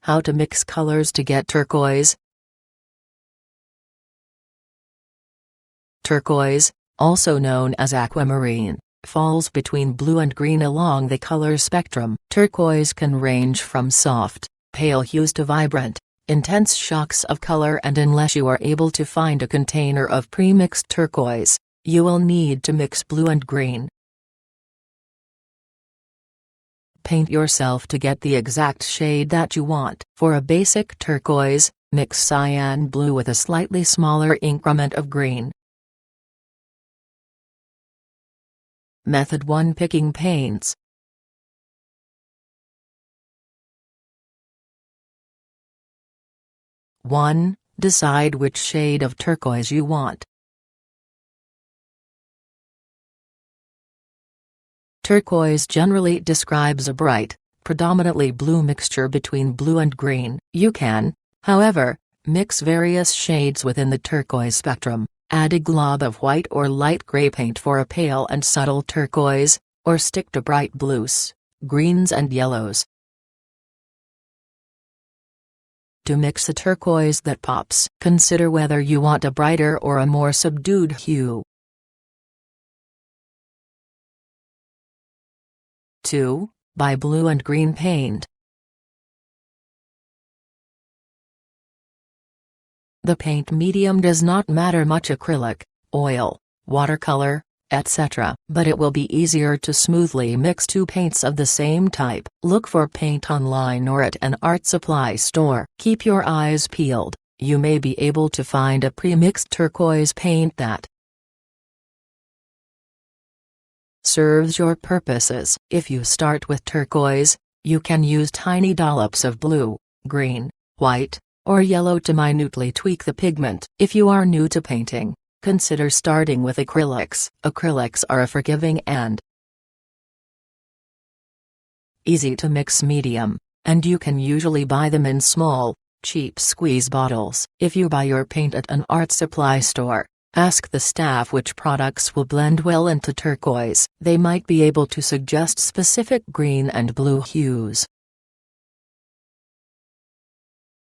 How to mix colors to get turquoise. Turquoise, also known as aquamarine, falls between blue and green along the color spectrum. Turquoise can range from soft, pale hues to vibrant, intense shocks of color, and unless you are able to find a container of pre-mixed turquoise, you will need to mix blue and green. Paint yourself to get the exact shade that you want. For a basic turquoise, mix cyan blue with a slightly smaller increment of green. Method 1. Picking paints. (1) Decide which shade of turquoise you want. Turquoise generally describes a bright, predominantly blue mixture between blue and green. You can, however, mix various shades within the turquoise spectrum, add a glob of white or light gray paint for a pale and subtle turquoise, or stick to bright blues, greens and yellows. To mix a turquoise that pops, consider whether you want a brighter or a more subdued hue. 2. Buy blue and green paint. The paint medium does not matter much: acrylic, oil, watercolor, etc. But it will be easier to smoothly mix two paints of the same type. Look for paint online or at an art supply store. Keep your eyes peeled, you may be able to find a pre-mixed turquoise paint that serves your purposes. If you start with turquoise, you can use tiny dollops of blue, green, white, or yellow to minutely tweak the pigment. If you are new to painting, consider starting with acrylics. Acrylics are a forgiving and easy to mix medium, and you can usually buy them in small, cheap squeeze bottles. If you buy your paint at an art supply store, ask the staff which products will blend well into turquoise. They might be able to suggest specific green and blue hues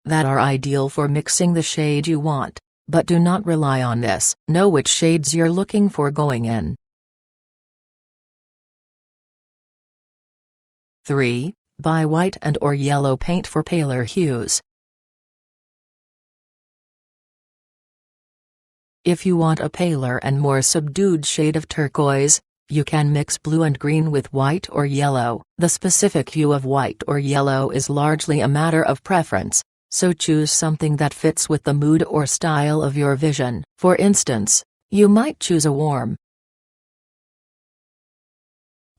that are ideal for mixing the shade you want, but do not rely on this. Know which shades you're looking for going in. 3. Buy white and or yellow paint for paler hues. If you want a paler and more subdued shade of turquoise, you can mix blue and green with white or yellow. The specific hue of white or yellow is largely a matter of preference, so choose something that fits with the mood or style of your vision. For instance, you might choose a warm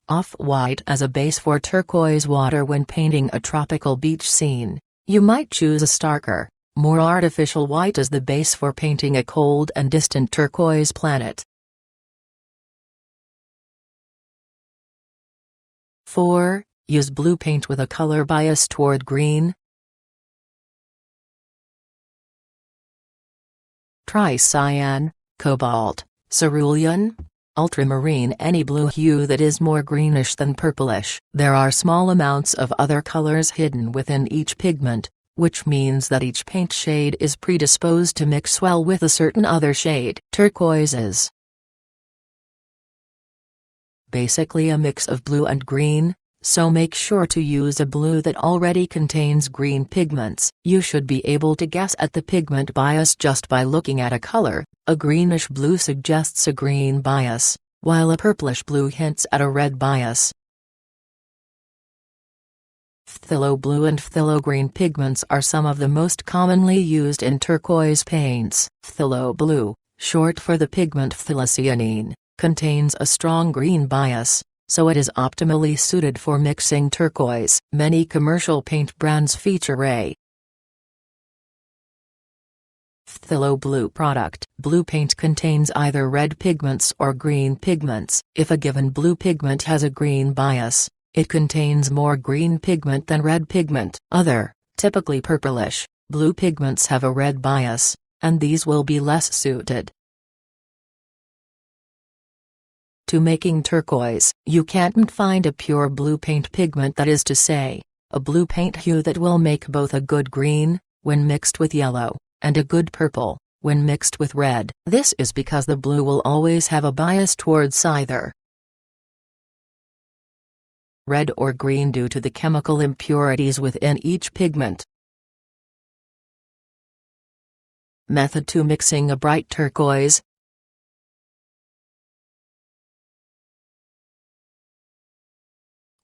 off-white as a base for turquoise water when painting a tropical beach scene. You might choose a starker, more artificial white as the base for painting a cold and distant turquoise planet. 4. Use blue paint with a color bias toward green. Try cyan, cobalt, cerulean, ultramarine, any blue hue that is more greenish than purplish. There are small amounts of other colors hidden within each pigment, which means that each paint shade is predisposed to mix well with a certain other shade. Turquoise is basically a mix of blue and green, so make sure to use a blue that already contains green pigments. You should be able to guess at the pigment bias just by looking at a color. A greenish blue suggests a green bias, while a purplish blue hints at a red bias. Phthalo blue and phthalo green pigments are some of the most commonly used in turquoise paints. Phthalo blue, short for the pigment phthalocyanine, contains a strong green bias, so it is optimally suited for mixing turquoise. Many commercial paint brands feature a phthalo blue product. Blue paint contains either red pigments or green pigments. If a given blue pigment has a green bias, it contains more green pigment than red pigment. Other, typically purplish, blue pigments have a red bias, and these will be less suited to making turquoise. You can't find a pure blue paint pigment, that is to say, a blue paint hue that will make both a good green, when mixed with yellow, and a good purple, when mixed with red. This is because the blue will always have a bias towards either red or green due to the chemical impurities within each pigment. Method 2: Mixing a bright turquoise.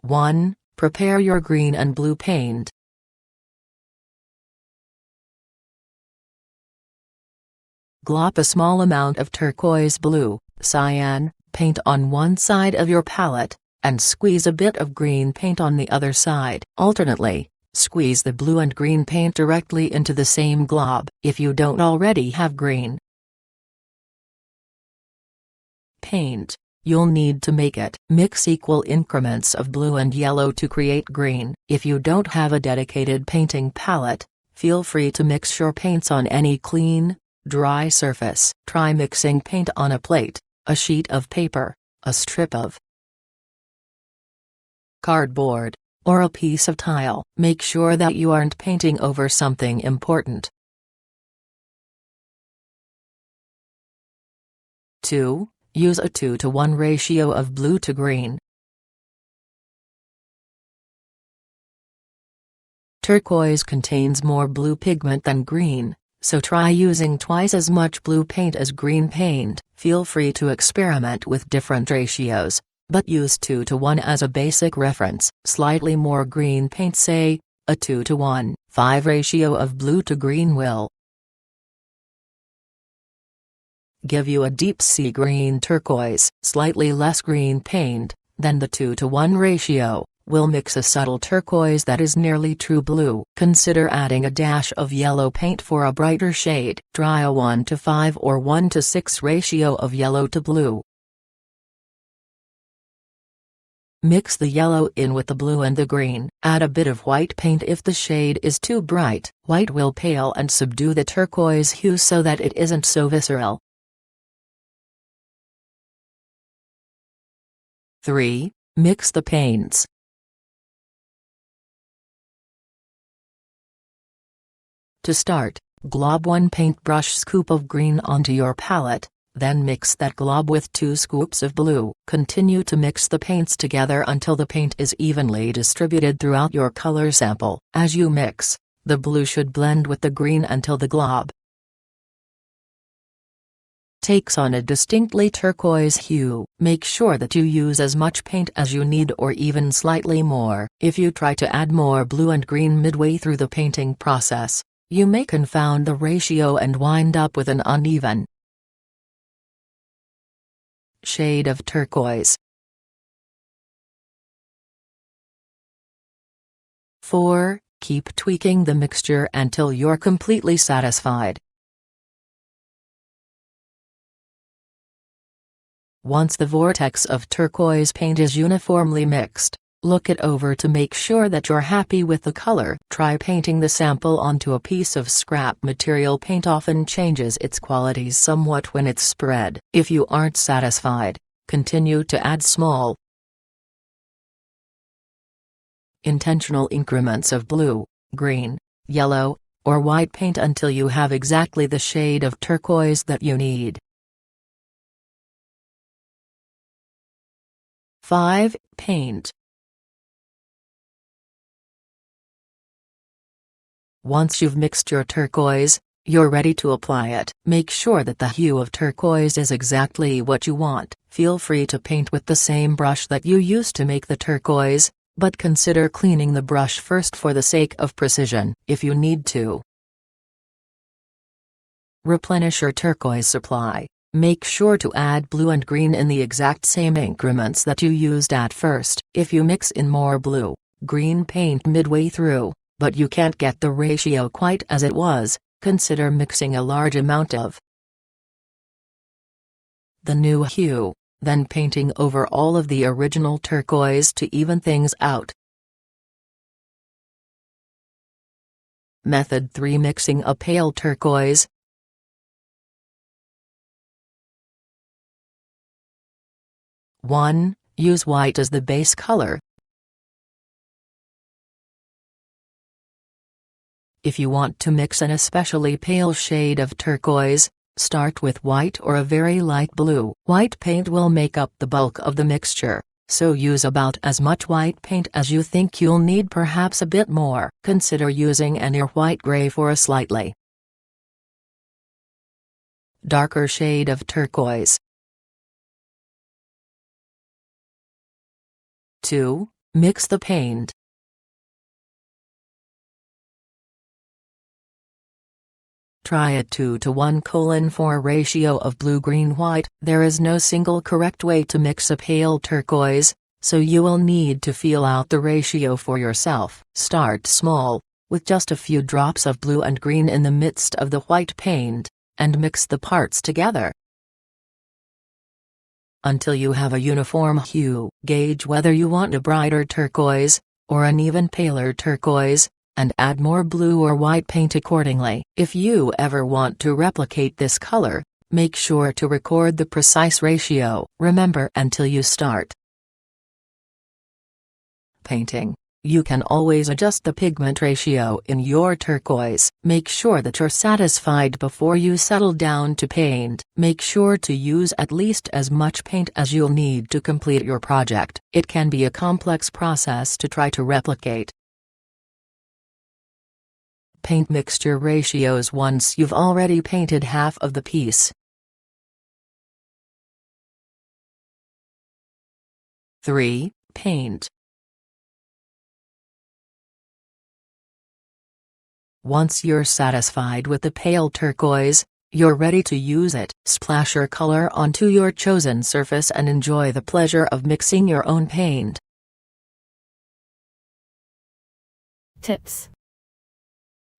One. Prepare your green and blue paint. Glop a small amount of turquoise blue, cyan, paint on one side of your palette, and squeeze a bit of green paint on the other side. Alternately, squeeze the blue and green paint directly into the same glob. If you don't already have green paint, you'll need to make it. Mix equal increments of blue and yellow to create green. If you don't have a dedicated painting palette, feel free to mix your paints on any clean, dry surface. Try mixing paint on a plate, a sheet of paper, a strip of cardboard, or a piece of tile. Make sure that you aren't painting over something important. 2. Use a 2:1 ratio of blue to green. Turquoise contains more blue pigment than green, so try using twice as much blue paint as green paint. Feel free to experiment with different ratios, but use 2:1 as a basic reference. Slightly more green paint, say, a 2:1.5 ratio of blue to green will give you a deep sea green turquoise. Slightly less green paint than the 2:1 ratio will mix a subtle turquoise that is nearly true blue. Consider adding a dash of yellow paint for a brighter shade. Try a 1:5 or 1:6 ratio of yellow to blue. Mix the yellow in with the blue and the green. Add a bit of white paint if the shade is too bright. White will pale and subdue the turquoise hue so that it isn't so visceral. 3. Mix the paints. To start, glob 1 paintbrush scoop of green onto your palette, then mix that glob with 2 scoops of blue. Continue to mix the paints together until the paint is evenly distributed throughout your color sample. As you mix, the blue should blend with the green until the glob takes on a distinctly turquoise hue. Make sure that you use as much paint as you need or even slightly more. If you try to add more blue and green midway through the painting process, you may confound the ratio and wind up with an uneven shade of turquoise. 4. Keep tweaking the mixture until you're completely satisfied. Once the vortex of turquoise paint is uniformly mixed, look it over to make sure that you're happy with the color. Try painting the sample onto a piece of scrap material. Paint often changes its qualities somewhat when it's spread. If you aren't satisfied, continue to add small, intentional increments of blue, green, yellow, or white paint until you have exactly the shade of turquoise that you need. 5. Paint. Once you've mixed your turquoise, you're ready to apply it. Make sure that the hue of turquoise is exactly what you want. Feel free to paint with the same brush that you used to make the turquoise, but consider cleaning the brush first for the sake of precision. If you need to replenish your turquoise supply, make sure to add blue and green in the exact same increments that you used at first. If you mix in more blue, green paint midway through, but you can't get the ratio quite as it was, consider mixing a large amount of the new hue, then painting over all of the original turquoise to even things out. Method 3: Mixing a pale turquoise. One. Use white as the base color. If you want to mix an especially pale shade of turquoise, start with white or a very light blue. White paint will make up the bulk of the mixture, so use about as much white paint as you think you'll need, perhaps a bit more. Consider using a near white gray for a slightly darker shade of turquoise. 2. Mix the paint. Try a 2:1:4 ratio of blue-green-white. There is no single correct way to mix a pale turquoise, so you will need to feel out the ratio for yourself. Start small, with just a few drops of blue and green in the midst of the white paint, and mix the parts together until you have a uniform hue. Gauge whether you want a brighter turquoise, or an even paler turquoise, and add more blue or white paint accordingly. If you ever want to replicate this color, make sure to record the precise ratio. Remember, until you start painting, you can always adjust the pigment ratio in your turquoise. Make sure that you're satisfied before you settle down to paint. Make sure to use at least as much paint as you'll need to complete your project. It can be a complex process to try to replicate paint mixture ratios once you've already painted half of the piece. 3. Paint. Once you're satisfied with the pale turquoise, you're ready to use it. Splash your color onto your chosen surface and enjoy the pleasure of mixing your own paint. Tips.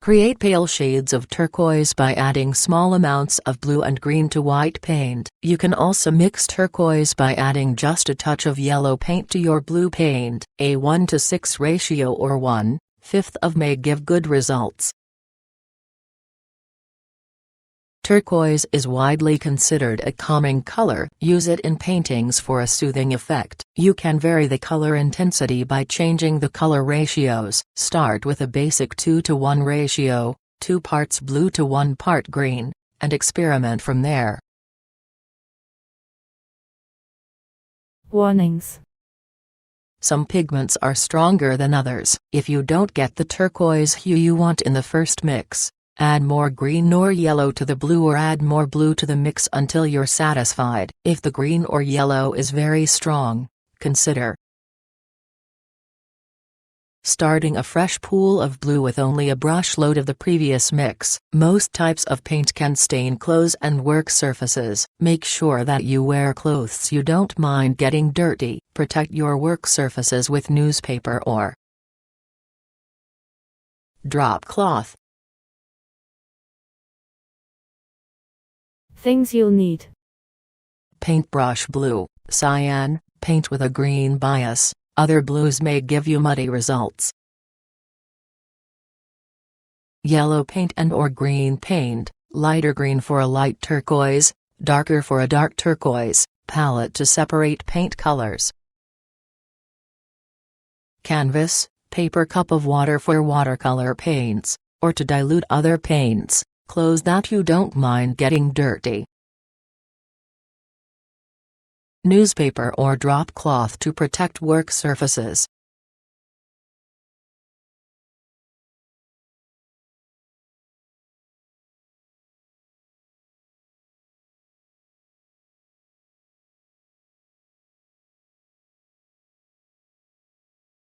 Create pale shades of turquoise by adding small amounts of blue and green to white paint. You can also mix turquoise by adding just a touch of yellow paint to your blue paint. A 1:6 ratio or 1/5 of may give good results. Turquoise is widely considered a calming color. Use it in paintings for a soothing effect. You can vary the color intensity by changing the color ratios. Start with a basic 2:1 ratio, 2 parts blue to 1 part green, and experiment from there. Warnings. Some pigments are stronger than others. If you don't get the turquoise hue you want in the first mix, add more green or yellow to the blue or add more blue to the mix until you're satisfied. If the green or yellow is very strong, consider starting a fresh pool of blue with only a brush load of the previous mix. Most types of paint can stain clothes and work surfaces. Make sure that you wear clothes you don't mind getting dirty. Protect your work surfaces with newspaper or drop cloth. Things you'll need. Paintbrush blue, cyan, paint with a green bias. Other blues may give you muddy results. Yellow paint and or green paint, lighter green for a light turquoise, darker for a dark turquoise, palette to separate paint colors. Canvas, paper cup of water for watercolor paints, or to dilute other paints. Clothes that you don't mind getting dirty. Newspaper or drop cloth to protect work surfaces.